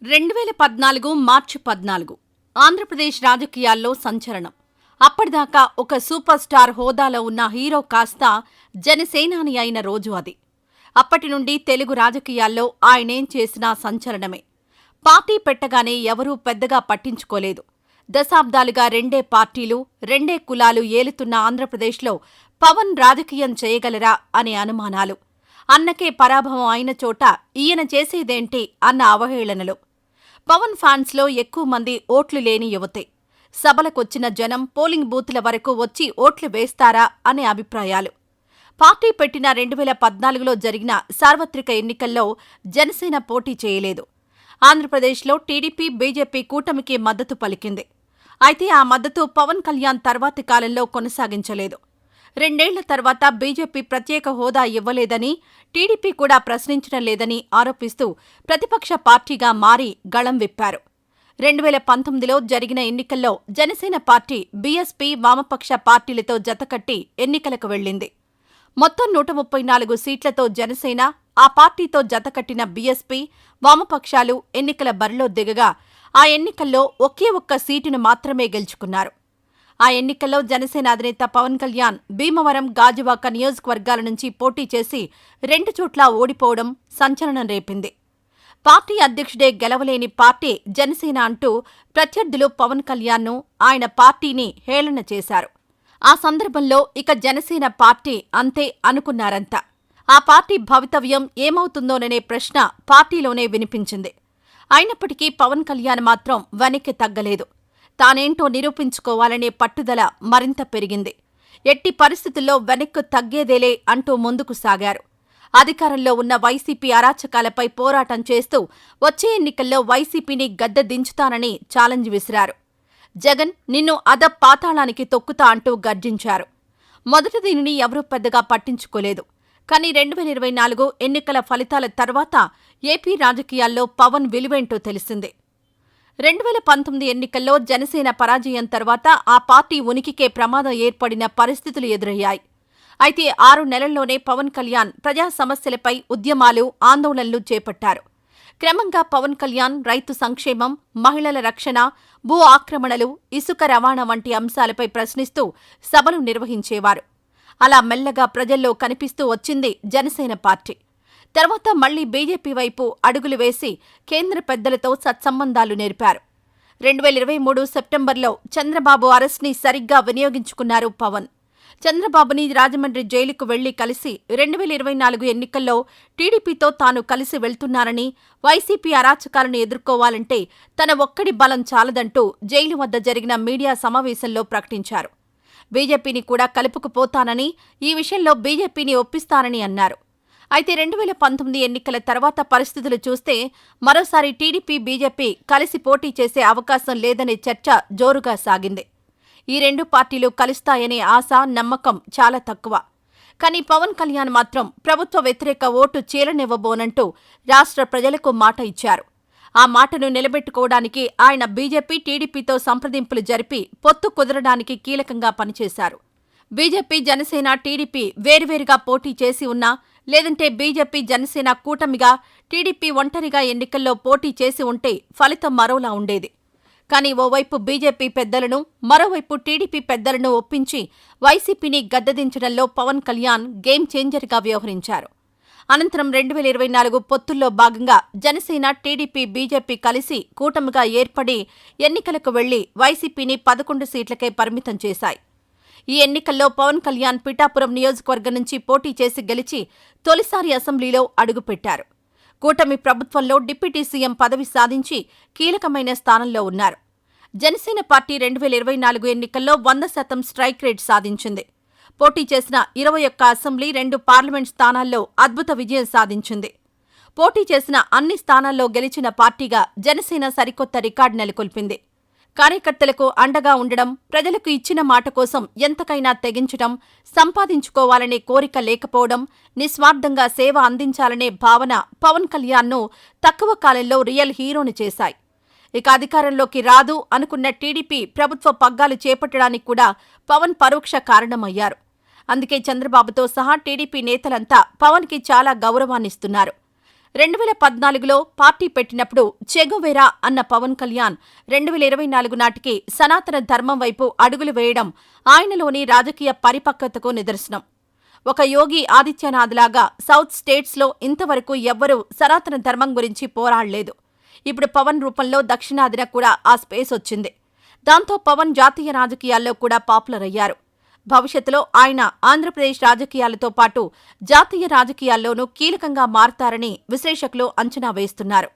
2014 మార్చి 14 ఆంధ్రప్రదేశ్ రాజకీయాల్లో సంచలనం. అప్పటిదాకా ఒక సూపర్ స్టార్ హోదాలో ఉన్న హీరో కాస్త జనసేనాని అయిన రోజు అది. అప్పటి నుండి తెలుగు రాజకీయాల్లో ఆయనేం చేసినా సంచలనమే. పార్టీ పెట్టగానే ఎవరూ పెద్దగా పట్టించుకోలేదు. దశాబ్దాలుగా రెండే పార్టీలు, రెండే కులాలు ఏలుతున్న ఆంధ్రప్రదేశ్లో పవన్ రాజకీయం చేయగలరా అనే అనుమానాలు. అన్నకే పరాభవం అయిన చోట ఈయన చేసేదేంటి అన్న అవహేళనలు. పవన్ ఫ్యాన్స్లో ఎక్కువ మంది ఓట్లు లేని యువతే. సభలకొచ్చిన జనం పోలింగ్ బూత్ల వరకు వచ్చి ఓట్లు వేస్తారా అనే అభిప్రాయాలు. పార్టీ పెట్టిన 2014లో జరిగిన సార్వత్రిక ఎన్నికల్లో జనసేన పోటీ చేయలేదు. ఆంధ్రప్రదేశ్లో టీడీపీ, బీజేపీ కూటమికి మద్దతు పలికింది. అయితే ఆ మద్దతు పవన్ కళ్యాణ్ తర్వాతి కాలంలో కొనసాగించలేదు. 2 ఏళ్ల తర్వాత బీజేపీ ప్రత్యేక హోదా ఇవ్వలేదని, టీడీపీ కూడా ప్రశ్నించడం లేదని ఆరోపిస్తూ ప్రతిపక్ష పార్టీగా మారి గళం విప్పారు. 2019లో జరిగిన ఎన్నికల్లో జనసేన పార్టీ బీఎస్పీ, వామపక్ష పార్టీలతో జతకట్టి ఎన్నికలకు వెళ్లింది. మొత్తం 134 సీట్లతో జనసేన, ఆ పార్టీతో జతకట్టిన బీఎస్పీ, వామపక్షాలు ఎన్నికల బరిలో దిగగా ఆ ఎన్నికల్లో ఒకే ఒక్క సీటును మాత్రమే గెలుచుకున్నారు. ఆ ఎన్నికల్లో జనసేన అధినేత పవన్ కళ్యాణ్ భీమవరం, గాజువాక నియోజకవర్గాల నుంచి పోటీ చేసి 2 చోట్ల ఓడిపోవడం సంచలనం రేపింది. పార్టీ అధ్యక్షుడే గెలవలేని పార్టీ జనసేన అంటూ ప్రత్యర్థులు పవన్ కళ్యాణ్ను, ఆయన పార్టీని హేళన చేశారు. ఆ సందర్భంలో ఇక జనసేన పార్టీ అంతే అనుకున్నారంతా. ఆ పార్టీ భవితవ్యం ఏమవుతుందోననే ప్రశ్న పార్టీలోనే వినిపించింది. అయినప్పటికీ పవన్ కళ్యాణ్ మాత్రం వెనక్కి తగ్గలేదు. తానేంటో నిరూపించుకోవాలనే పట్టుదల మరింత పెరిగింది. ఎట్టి పరిస్థితుల్లో వెనక్కు తగ్గేదేలే అంటూ ముందుకు సాగారు. అధికారంలో ఉన్న వైసీపీ అరాచకాలపై పోరాటం చేస్తూ వచ్చే ఎన్నికల్లో వైసీపీని గద్దె దించుతానని ఛాలెంజ్ విసిరారు. జగన్ నిన్ను పాతాళానికి తొక్కుతా అంటూ గర్జించారు. మొదట దీనిని ఎవరూ పెద్దగా పట్టించుకోలేదు. కానీ 2024 ఎన్నికల ఫలితాల తర్వాత ఏపీ రాజకీయాల్లో పవన్ విలువేంటో తెలిసింది. 2019 ఎన్నికల్లో జనసేన పరాజయం తర్వాత ఆ పార్టీ ఉనికికే ప్రమాదం ఏర్పడిన పరిస్థితులు ఎదురయ్యాయి. అయితే 6 నెలల్లోనే పవన్ కళ్యాణ్ ప్రజా సమస్యలపై ఉద్యమాలు, ఆందోళనలు చేపట్టారు. క్రమంగా పవన్ కళ్యాణ్ రైతు సంక్షేమం, మహిళల రక్షణ, భూ ఆక్రమణలు, ఇసుక రవాణా వంటి అంశాలపై ప్రశ్నిస్తూ సభలు నిర్వహించేవారు. అలా మెల్లగా ప్రజల్లో కనిపిస్తూ వచ్చింది జనసేన పార్టీ. తర్వాత మళ్లీ బీజేపీ వైపు అడుగులు వేసి కేంద్ర పెద్దలతో సత్సంబంధాలు నేర్పారు. 2023 సెప్టెంబర్లో చంద్రబాబు అరెస్ట్ని సరిగ్గా వినియోగించుకున్నారు పవన్. చంద్రబాబుని రాజమండ్రి జైలుకు వెళ్లి కలిసి 2024 ఎన్నికల్లో టీడీపీతో తాను కలిసి వెళ్తున్నానని, వైసీపీ అరాచకాలను ఎదుర్కోవాలంటే తన ఒక్కడి బలం చాలదంటూ జైలు వద్ద జరిగిన మీడియా సమావేశంలో ప్రకటించారు. బీజేపీని కూడా కలుపుకుపోతానని, ఈ విషయంలో బీజేపీని ఒప్పిస్తానని అన్నారు. అయితే 2019 ఎన్నికల తర్వాత పరిస్థితులు చూస్తే మరోసారి టీడీపీ, బీజేపీ కలిసి పోటీ చేసే అవకాశం లేదనే చర్చ జోరుగా సాగింది. ఈ 2 పార్టీలు కలుస్తాయనే ఆశ, నమ్మకం చాలా తక్కువ. కానీ పవన్ కళ్యాణ్ మాత్రం ప్రభుత్వ వ్యతిరేక ఓటు చీలనివ్వబోనంటూ రాష్ట్ర ప్రజలకు మాట ఇచ్చారు. ఆ మాటను నిలబెట్టుకోవడానికి ఆయన బీజేపీ, టీడీపీతో సంప్రదింపులు జరిపి పొత్తు కుదరడానికి కీలకంగా పనిచేశారు. బీజేపీ, జనసేన, టీడీపీ వేర్వేరుగా పోటీ చేసి ఉన్నా, లేదంటే బీజేపీ, జనసేన కూటమిగా, టీడీపీ ఒంటరిగా ఎన్నికల్లో పోటీ చేసి ఉంటే ఫలితం మరోలా ఉండేది. కానీ ఓవైపు బీజేపీ పెద్దలను, మరోవైపు టీడీపీ పెద్దలను ఒప్పించి వైసీపీని గద్దెదించడంలో పవన్ కళ్యాణ్ గేమ్ చేంజర్గా వ్యవహరించారు. అనంతరం 2024 పొత్తుల్లో భాగంగా జనసేన, టీడీపీ, బీజేపీ కలిసి కూటమిగా ఏర్పడి ఎన్నికలకు వెళ్లి వైసీపీని 11 సీట్లకే పరిమితం చేశాయి. ఈ ఎన్నికల్లో పవన్ కళ్యాణ్ పిఠాపురం నియోజకవర్గం నుంచి పోటీ చేసి గెలిచి తొలిసారి అసెంబ్లీలో అడుగుపెట్టారు. కూటమి ప్రభుత్వంలో డిప్యూటీ సీఎం పదవి సాధించి కీలకమైన స్థానంలో ఉన్నారు. జనసేన పార్టీ 2024 ఎన్నికల్లో 100% స్ట్రైక్ రేట్ సాధించింది. పోటీ చేసిన 21 అసెంబ్లీ, 2 పార్లమెంట్ స్థానాల్లో అద్భుత విజయం సాధించింది. పోటీ చేసిన అన్ని స్థానాల్లో గెలిచిన పార్టీగా జనసేన సరికొత్త రికార్డు నెలకొల్పింది. కార్యకర్తలకు అండగా ఉండడం, ప్రజలకు ఇచ్చిన మాట కోసం ఎంతకైనా తెగించడం, సంపాదించుకోవాలనే కోరిక లేకపోవడం, నిస్వార్థంగా సేవ అందించాలనే భావన పవన్ కళ్యాణ్ను తక్కువ కాలంలో రియల్ హీరోని చేశాయి. ఇక అధికారంలోకి రాదు అనుకున్న టీడీపీ ప్రభుత్వ పగ్గాలు చేపట్టడానికి కూడా పవన్ పరోక్ష కారణమయ్యారు. అందుకే చంద్రబాబుతో సహా టీడీపీ నేతలంతా పవన్కి చాలా గౌరవాన్నిస్తున్నారు. 2014లో పార్టీ పెట్టినప్పుడు చెగువెరా అన్న పవన్ కళ్యాణ్ 2024 నాటికి సనాతన ధర్మం వైపు అడుగులు వేయడం ఆయనలోని రాజకీయ పరిపక్వతకు నిదర్శనం. ఒక యోగి ఆదిత్యనాథ్లాగా సౌత్ స్టేట్స్లో ఇంతవరకు ఎవ్వరూ సనాతన ధర్మం గురించి పోరాడలేదు. ఇప్పుడు పవన్ రూపంలో దక్షిణాదిన కూడా ఆ స్పేస్ వచ్చింది. దాంతో పవన్ జాతీయ రాజకీయాల్లో కూడా పాపులర్ అయ్యారు. భవిష్యత్తులో ఆయన ఆంధ్రప్రదేశ్ రాజకీయాలతో పాటు జాతీయ రాజకీయాల్లోనూ కీలకంగా మారతారని విశ్లేషకులు అంచనా వేస్తున్నారు.